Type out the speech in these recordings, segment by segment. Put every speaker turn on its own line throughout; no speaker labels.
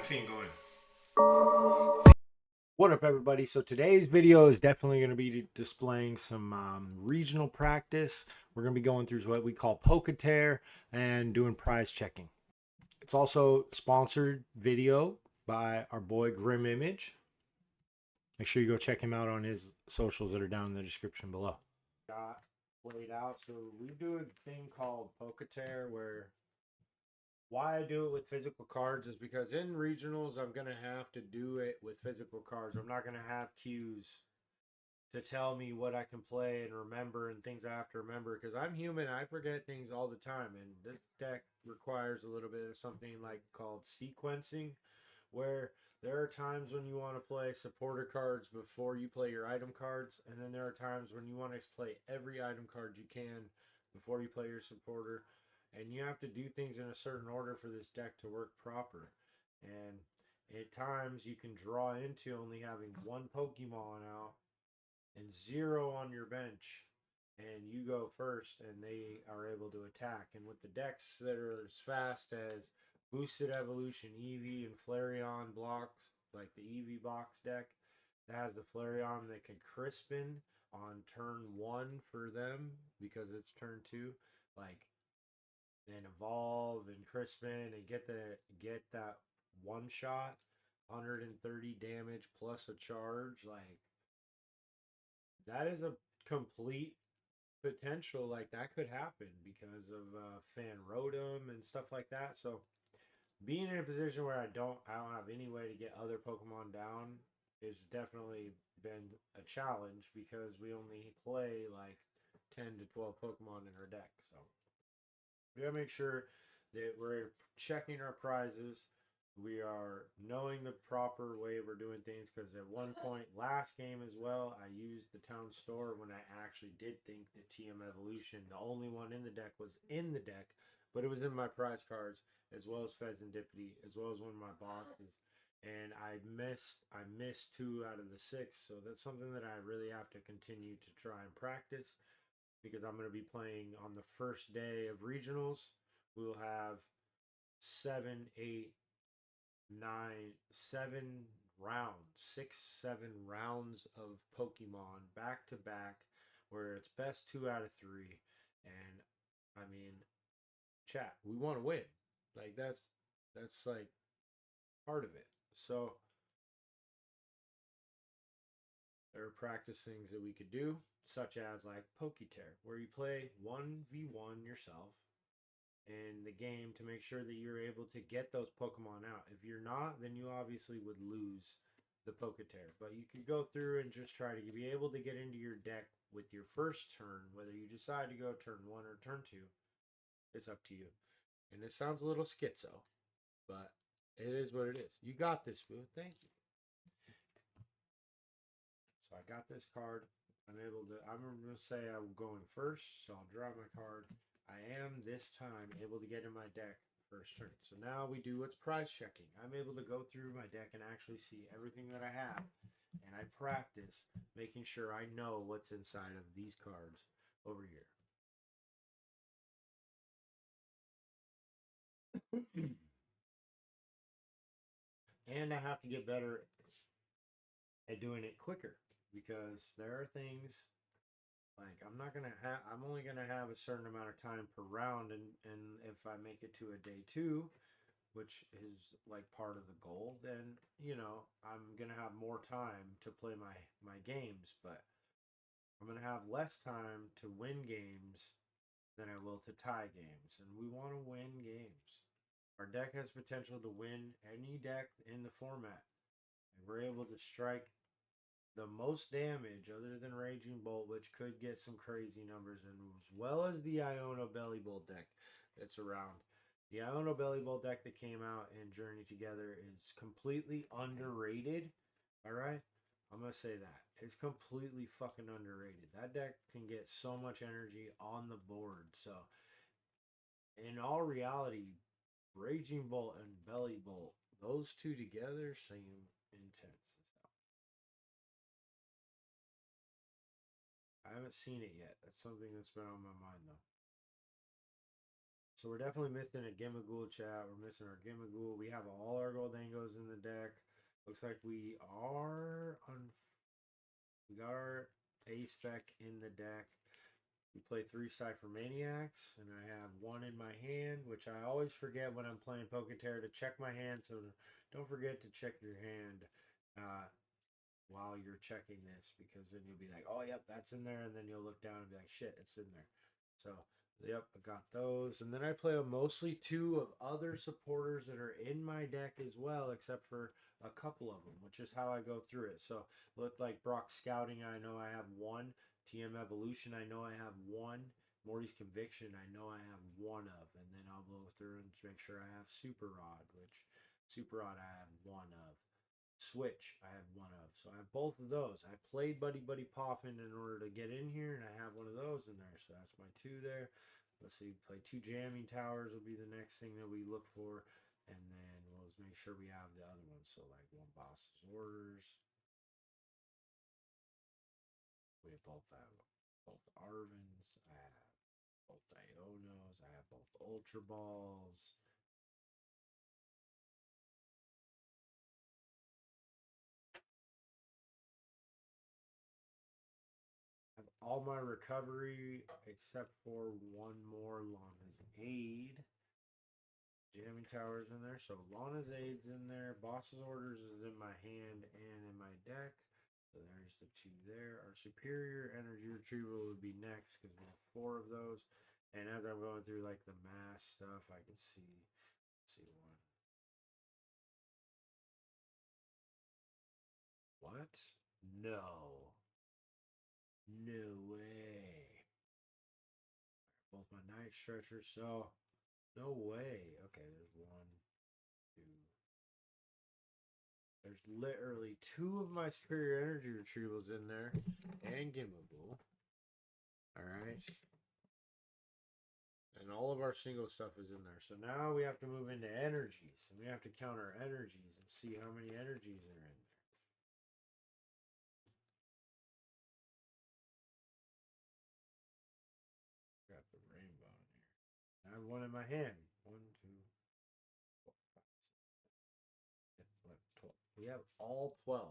caffeine going.
What up, everybody? So today's video is definitely going to be displaying some regional practice. We're going to be going through what we call Poketeer and doing prize checking. It's also sponsored video by our boy Grim Image. Make sure you go check him out on his socials that are down in the description below. Got laid out. So we do a thing called Poketeer where why I do it with physical cards is because in regionals, I'm going to have to do it with physical cards. I'm not going to have cues to tell me what I can play and remember and things I have to remember because I'm human. I forget things all the time. And this deck requires a little bit of something like called sequencing, where there are times when you want to play supporter cards before you play your item cards. And then there are times when you want to play every item card you can before you play your supporter, and you have to do things in a certain order for this deck to work proper. And at times you can draw into only having one Pokemon out and zero on your bench, and you go first and they are able to attack. And with the decks that are as fast as Boosted Evolution, Eevee, and Flareon blocks, like the Eevee box deck, that has the Flareon that can Crispin on turn 1 for them because it's turn 2. Like, and evolve and Crispin and get that one shot 130 damage plus a charge. Like, that is a complete potential. Like, that could happen because of Fan Rotom and stuff like that. So being in a position where I don't have any way to get other Pokemon down is definitely been a challenge because we only play like 10 to 12 Pokemon in our deck. So we gotta make sure that we're checking our prizes. We are knowing the proper way we're doing things because at one point last game as well, I used the town store when I actually did think that TM Evolution, the only one in the deck, was in the deck, but it was in my prize cards as well as Fezandipity, as well as one of my boxes. And I missed 2 out of the 6, so that's something that I really have to continue to try and practice because I'm going to be playing on the first day of regionals. We will have 7, 8, 9, 7 rounds, 6, 7 rounds of Pokemon back to back, where it's best 2 out of 3. And I mean, chat, we want to win. Like, that's like part of it. So there are practice things that we could do, such as like Poketeer, where you play 1v1 yourself in the game to make sure that you're able to get those Pokemon out. If you're not, then you obviously would lose the Poketeer. But you could go through and just try to be able to get into your deck with your first turn, whether you decide to go turn 1 or turn 2. It's up to you. And it sounds a little schizo, but it is what it is. You got this, Boo. Thank you. So I got this card. I'm going to say I'm going first, so I'll draw my card. I am this time able to get in my deck first turn. So now we do what's prize checking. I'm able to go through my deck and actually see everything that I have. And I practice making sure I know what's inside of these cards over here. And I have to get better at doing it quicker because there are things like I'm only gonna have a certain amount of time per round, and if I make it to a day 2, which is like part of the goal, then I'm gonna have more time to play my games, but I'm gonna have less time to win games than I will to tie games, and we want to win games. Our deck has potential to win any deck in the format, and we're able to strike the most damage other than Raging Bolt, which could get some crazy numbers, and as well as the Iono Belly Bolt deck that's around. The Iono Belly Bolt deck that came out in Journey Together is completely underrated. Alright? I'm going to say that. It's completely fucking underrated. That deck can get so much energy on the board. So, in all reality, Raging Bolt and Belly Bolt, those two together seem intense. I haven't seen it yet. That's something that's been on my mind, though. So we're definitely missing a Gimmighoul, chat. We're missing our Gimmighoul. We have all our Goldangos in the deck. Looks like we are on. We got our ace spec in the deck. We play 3 Cypher Maniacs, and I have 1 in my hand, which I always forget when I'm playing Poketerra to check my hand. So don't forget to check your hand while you're checking this, because then you'll be like, oh, yep, that's in there. And then you'll look down and be like, shit, it's in there. So, yep, I got those. And then I play mostly 2 of other supporters that are in my deck as well, except for a couple of them, which is how I go through it. So, look like Brock Scouting, I know I have 1. TM Evolution, I know I have 1. Morty's Conviction, I know I have 1 of. And then I'll go through and make sure I have Super Rod, which Super Rod I have 1 of. Switch, I have 1 of. So I have both of those. I played Buddy Buddy Poppin in order to get in here, and I have 1 of those in there. So that's my 2 there. Let's see, play 2 Jamming Towers will be the next thing that we look for. And then we'll just make sure we have the other ones. So like 1 Boss's Orders. We have both Arvins. I have both Dionos. I have both Ultra Balls. I have all my recovery except for 1 more Lana's Aid. Jamming Tower's in there, so Lana's Aid's in there. Boss's Orders is in my hand and in my deck. So there's the 2 there. Our Superior Energy Retrieval would be next because we have 4 of those. And as I'm going through like the mass stuff, I can see 1. What? No. No way. Both my Night Stretchers, so no way. Okay, there's 1, 2. There's literally 2 of my Superior Energy Retrievals in there, and Gimmighoul. Alright. And all of our single stuff is in there. So now we have to move into energies. And we have to count our energies and see how many energies are in there. Got the rainbow in here. I have 1 in my hand. 1, 2, 4, 5, 6, 7, 8, 11, 12. We have all 12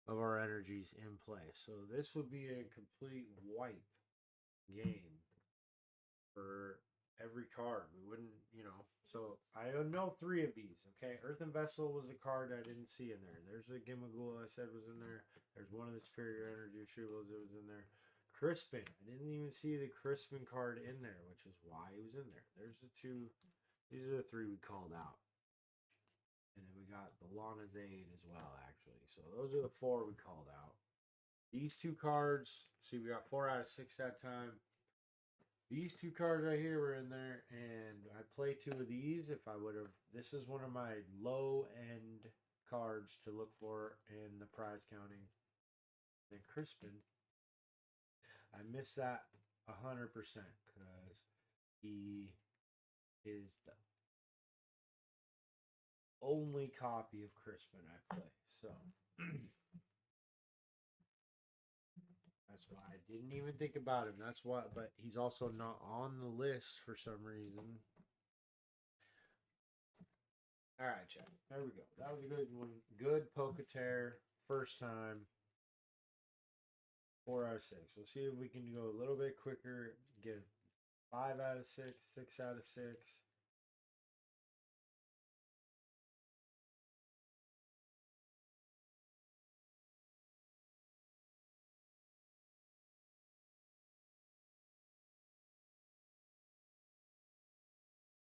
of our energies in play. So this would be a complete wipe game for every card. We wouldn't, So I know 3 of these. Okay, Earthen Vessel was a card I didn't see in there. There's a Gimmighoul I said was in there. There's 1 of the Superior Energy Retrievals that was in there. Crispin, I didn't even see the Crispin card in there, which is why he was in there. There's the 2. These are the 3 we called out. And then we got the Lana's Aid as well, actually. So those are the 4 we called out. These 2 cards, see, we got 4 out of 6 that time. These 2 cards right here were in there, and I play 2 of these. If I would have, this is one of my low-end cards to look for in the prize counting. And Crispin, I miss that 100% because he is the only copy of Crispin I play. So that's why I didn't even think about him. That's why, but he's also not on the list for some reason. All right, chat. There we go. That was a good one. Good Poketerra. First time. 4 out of 6. We'll see if we can go a little bit quicker. Get 5 out of 6. 6 out of 6.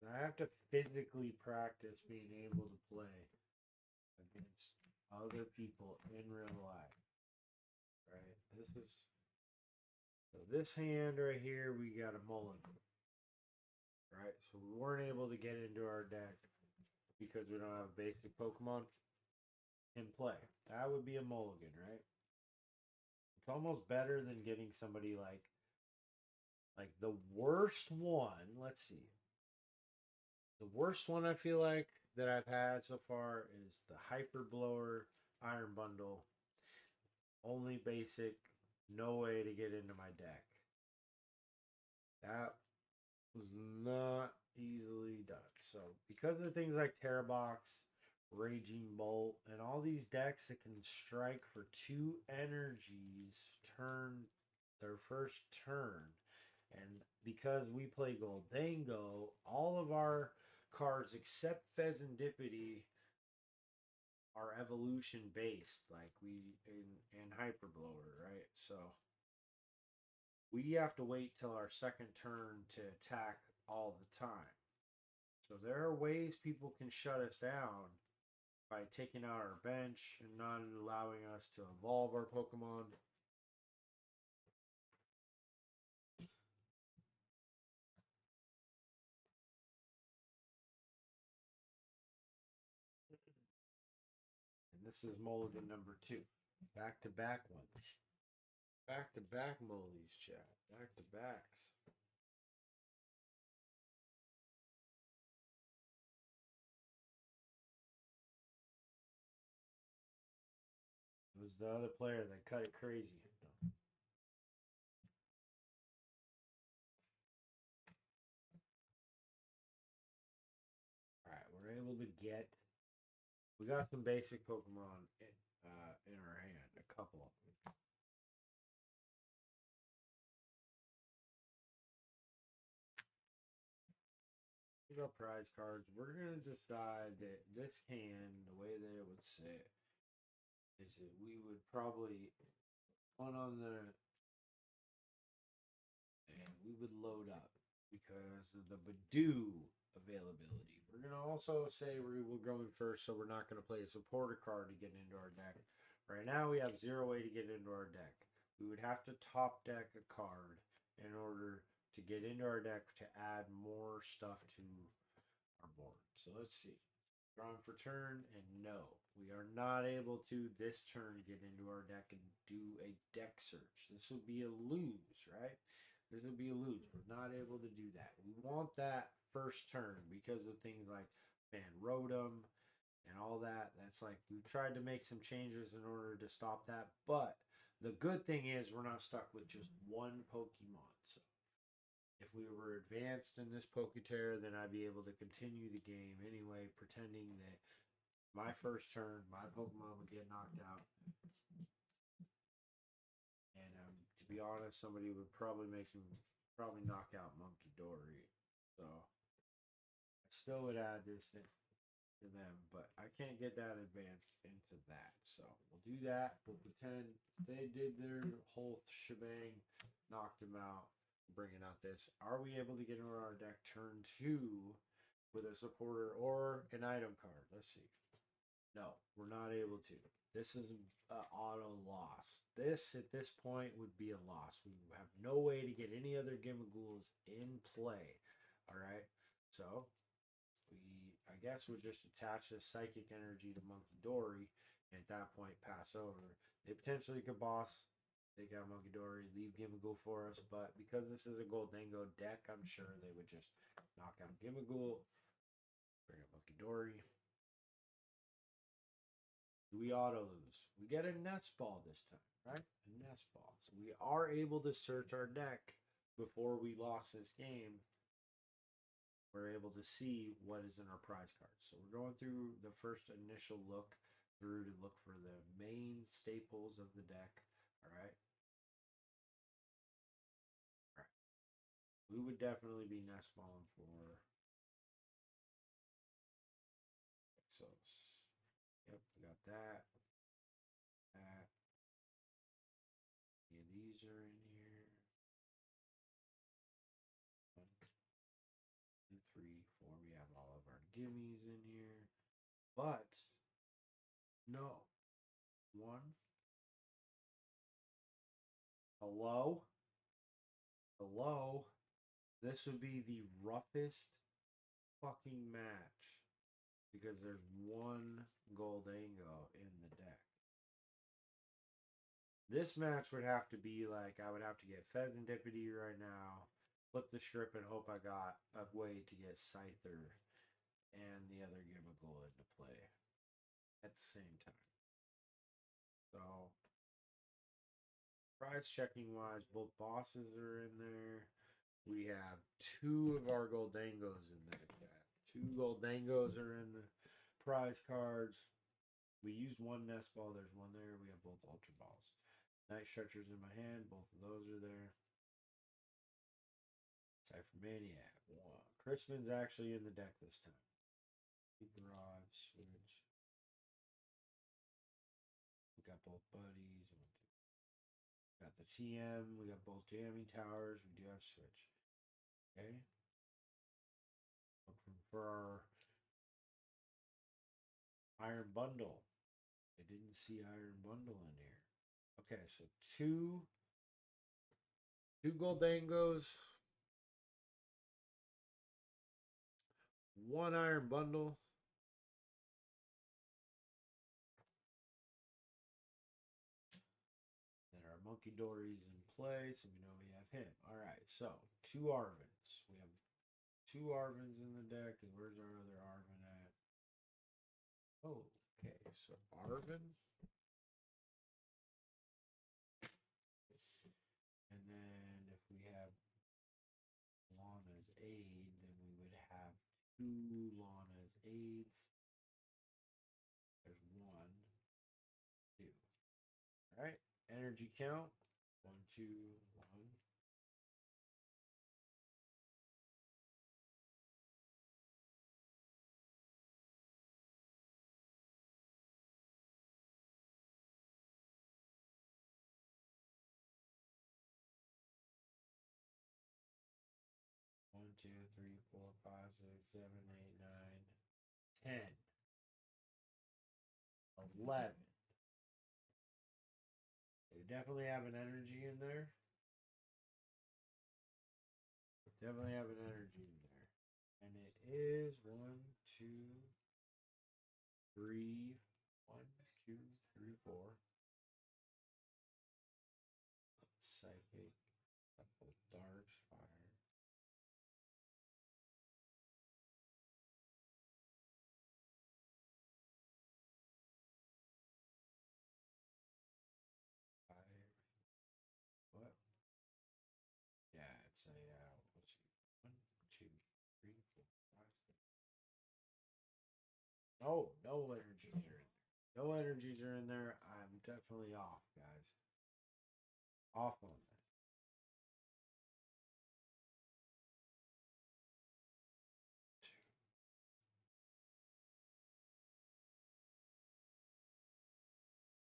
I have to physically practice being able to play against other people in real life. Right? So this hand right here, we got a mulligan. Right? So we weren't able to get into our deck because we don't have basic Pokemon in play. That would be a mulligan, right? It's almost better than getting somebody like the worst one. Let's see. The worst one I feel like that I've had so far is the Hyper Blower Iron Bundle. Only basic, no way to get into my deck. That was not easily done. So because of things like Terrabox, Raging Bolt, and all these decks that can strike for 2 energies turn their first turn, and because we play Goldango, all of our cards except Pheasantipity are evolution based, like we in Hyperblower, right? So we have to wait till our second turn to attack all the time. So there are ways people can shut us down by taking out our bench and not allowing us to evolve our Pokemon. And this is Mulligan number 2. Back to back ones. Back to back Mollies, chat. Back to backs. It was the other player that cut it crazy. Alright, we're able to get. We got some basic Pokemon in our hand. A couple of them. We got prize cards. We're going to decide that this hand, the way that it would sit, is that we would probably one on the and we would load up because of the Badoo availability. We're gonna also say we will go in first, so we're not gonna play a supporter card to get into our deck. Right now we have 0 way to get into our deck. We would have to top deck a card in order to get into our deck to add more stuff to our board. So let's see. Drawing for turn, and no, we are not able to this turn get into our deck and do a deck search. This would be a lose, right? This would be a lose. We're not able to do that. We want that first turn because of things like Van Rotem and all that. That's like we tried to make some changes in order to stop that. But the good thing is we're not stuck with just one Pokemon. So if we were advanced in this Poketear, then I'd be able to continue the game anyway, pretending that my first turn, my Pokemon would get knocked out. And to be honest, somebody would probably probably knock out Monkey Dory. So I still would add this to them, but I can't get that advanced into that. So we'll do that. We'll pretend they did their whole shebang, knocked them out, bringing out this. Are we able to get into our deck turn 2 with a supporter or an item card? Let's see. No, we're not able to. This is an auto loss. This at this point would be a loss. We have no way to get any other Gimagools in play. All right, so I guess we'll just attach this psychic energy to Monkey Dory, and at that point pass over. They potentially could boss, take out Monkey Dory, leave Gimagool for us, but because this is a Goldango deck, I'm sure they would just knock out Gimagool, bring up Monkey Dory. Do we auto lose? We get a nest ball this time, right? A nest ball. So we are able to search our deck before we lost this game. We're able to see what is in our prize cards. So we're going through the first initial look through to look for the main staples of the deck. All right. All right. We would definitely be nest balling for Exos. Yep, we got that. That. Yeah, these are in here. 1, 2, 3, 4. We have all of our gimmies in here. But no. 1. Hello? Hello? This would be the roughest fucking match because there's one Goldango in the deck. This match would have to be like I would have to get Pheasantipity right now, flip the script, and hope I got a way to get Scyther and the other Gimmighoul into play at the same time. So, prize checking wise, both bosses are in there. We have two of our Goldangos in there. Two Goldangos are in the prize cards. We used one nest ball. There's one there. We have both Ultra Balls. Night Stretchers in my hand. Both of those are there. Cypher Maniac. One. Crispin's actually in the deck this time. Garage Switch. We got both buddies. We got the TM. We got both jamming towers. We do have Switch. Okay. Looking for our Iron Bundle. I didn't see Iron Bundle in here. Okay, so two Goldangos, one Iron Bundle. Then our Monkey Dory's in play, so we know we have him. All right, so two Arvins. We have two Arvins in the deck, and where's our other Arvin at? Oh, okay, so Arvin. And then if we have Lana's aid, then we would have two Lana's aids. There's one, two. All right, energy count. 1, 2, 1. 1, 2, 3, 4, 5, 6, 7, 8, 9, 10, 11. They definitely have an energy in there. Definitely have an energy in there. And it is 1, 2, 3, 1, 2, 3, 4. Psychic, couple darks, fire. Fire. What? Yeah, it's a let's see. 1, 2, 3, 4, 5, 6. No energies are in there. No energies are in there. I'm definitely off, guys. Off on that.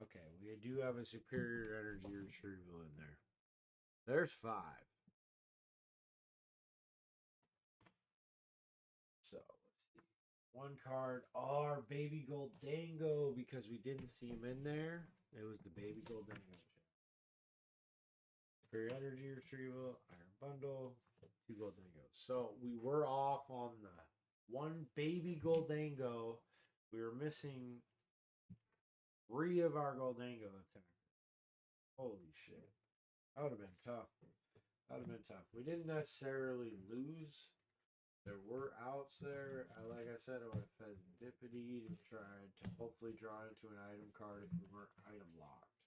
Okay, we do have a superior energy retrieval in there. There's 5. So let's see. One card, our baby Goldango, because we didn't see him in there. It was the baby Goldango. Superior energy retrieval, Iron Bundle, 2 Goldangos. So we were off on the one baby Goldango. We were missing 3 of our Goldango attackers. Holy shit. That would have been tough. That would have been tough. We didn't necessarily lose. There were outs there. Like I said, I would have fed Dipity to try to hopefully draw into an item card if we weren't item locked.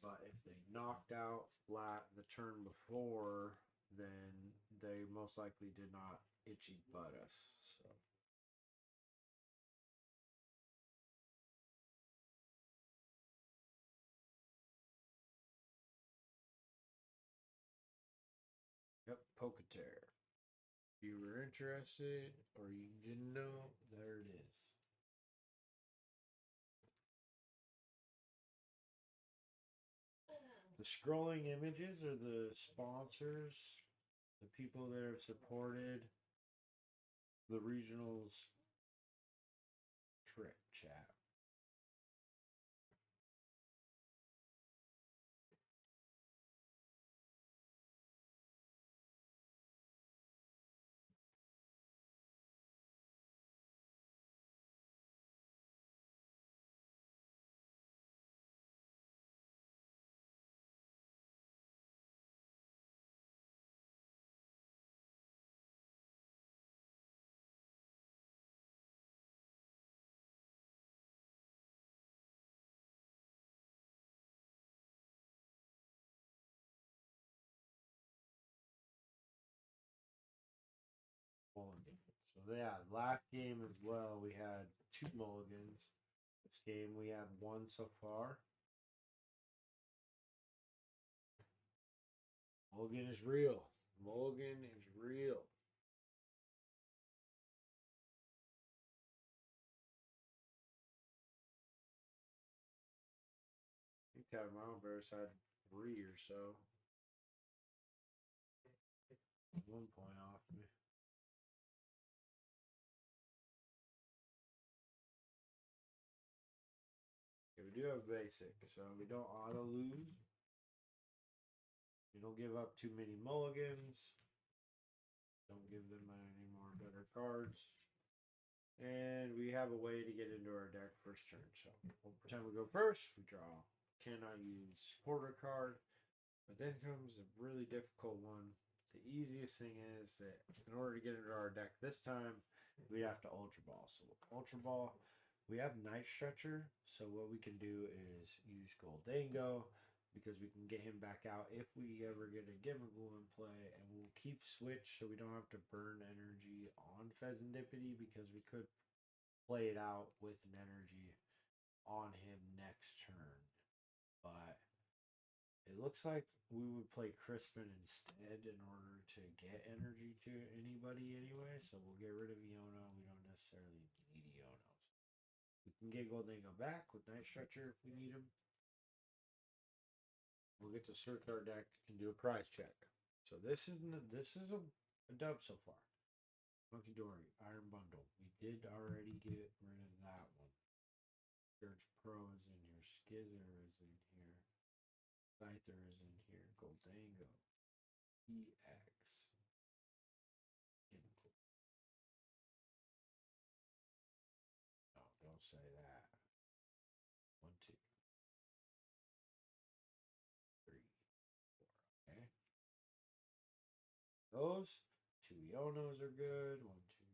But if they knocked out flat the turn before, then they most likely did not itchy butt us. So. Yep, Poketear. If you were interested or you didn't know, there it is. The scrolling images are the sponsors, the people that have supported the regionals trip chat. yeah, last game as well, we had 2 mulligans. This game we have 1 so far. Mulligan is real. Mulligan is real. I think Tattedmamabear had 3 or so. 1 point off me. Okay, we do have basic, so we don't auto lose. We don't give up too many mulligans. Don't give them any more better cards. And we have a way to get into our deck first turn. So time we go first, we draw. Cannot use supporter card. But then comes a really difficult one. The easiest thing is that in order to get into our deck this time, we have to Ultra Ball. So Ultra Ball, we have Night Stretcher. So what we can do is use Goldango because we can get him back out if we ever get a Gimmighoul in play, and we'll keep switch so we don't have to burn energy on Pheasantipity because we could play it out with an energy on him next turn. But it looks like we would play Crispin instead in order to get energy to anybody anyway, so we'll get rid of Iono. We don't necessarily need Iono. We can get Goldango back with Night Stretcher if we need him. We'll get to search our deck and do a prize check. So this is a dub so far. Monkey Dory, Iron Bundle. We did already get rid of that one. Church Pro is in here. Skizzer is in here. Scyther is in here. Goldango. EX. No, don't say that. 1, 2, 3, 4. Okay. Those 2 Ionos are good. 1, 2.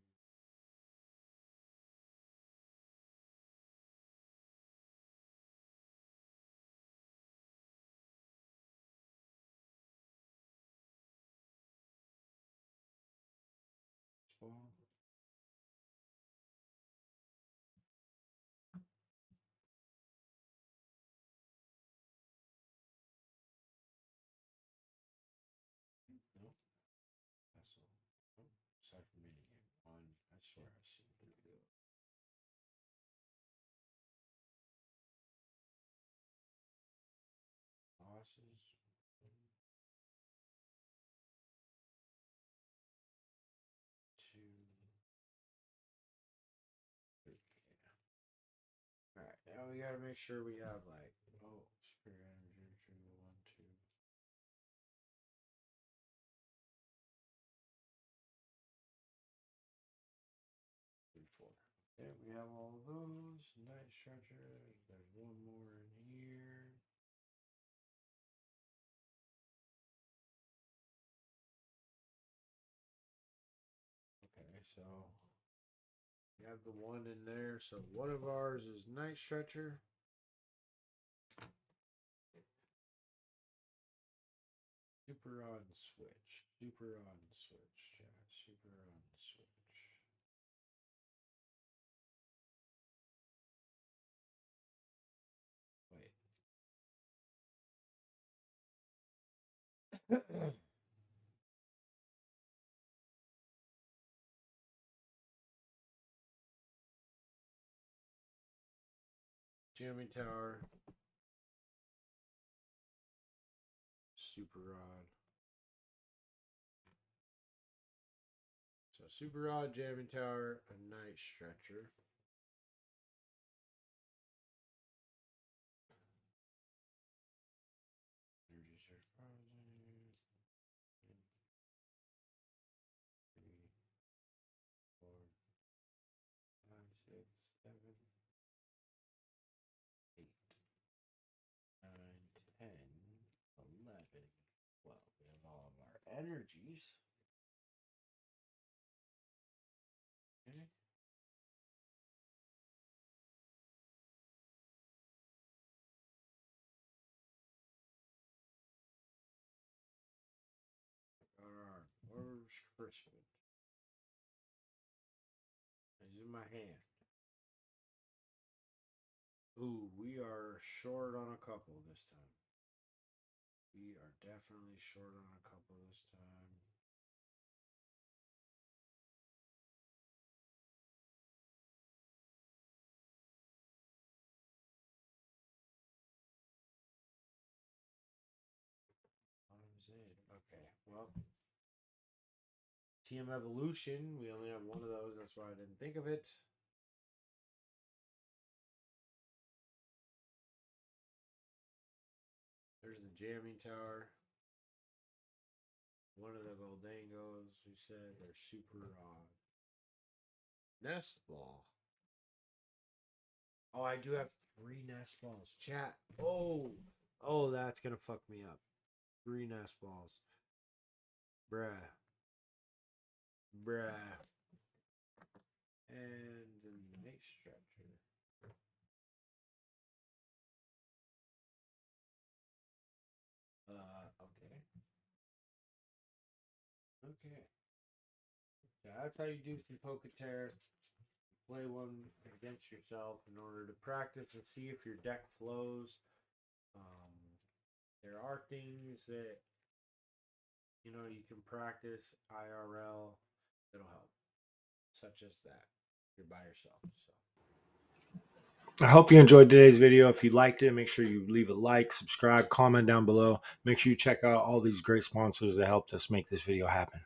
Spawn. Nope. That's all. Nope. Aside from minigame 1, I swear I see blue. Bosses. 1, 2, 3. Alright, now we gotta make sure we have like spirit energy 2, 1, 2. 3, 4. Okay, we have all those. Night Stretcher. There's one more in here. Okay, so we have the one in there. So one of ours is Night Stretcher. Super on switch. Super on switch. Yeah, super on switch. Wait. Jamming Tower. Super Rod. So Super Rod, Jamming Tower, a Night Stretcher. Energy Search Frozen. 3, 4, 5, 6, 7, 8, 9, 10, 11, 12. We have all of our energies. Okay. Got our Orbs Crispin. my hand. Ooh, we are short on a couple this time. We are definitely short on a couple this time. Okay, well, TM Evolution, we only have one of those. That's why I didn't think of it. There's the jamming tower. One of the Goldangos, we said, they're super nest ball. Oh, I do have 3 nest balls. Chat. Oh, that's gonna fuck me up. 3 nest balls. Bruh. And the night stretcher. Okay. Okay. So that's how you do some Poketear. Play one against yourself in order to practice and see if your deck flows. There are things that you can practice IRL that'll help, such as that. You're by yourself. So I hope you enjoyed today's video. If you liked it, make sure you leave a like, subscribe, comment down below. Make sure you check out all these great sponsors that helped us make this video happen.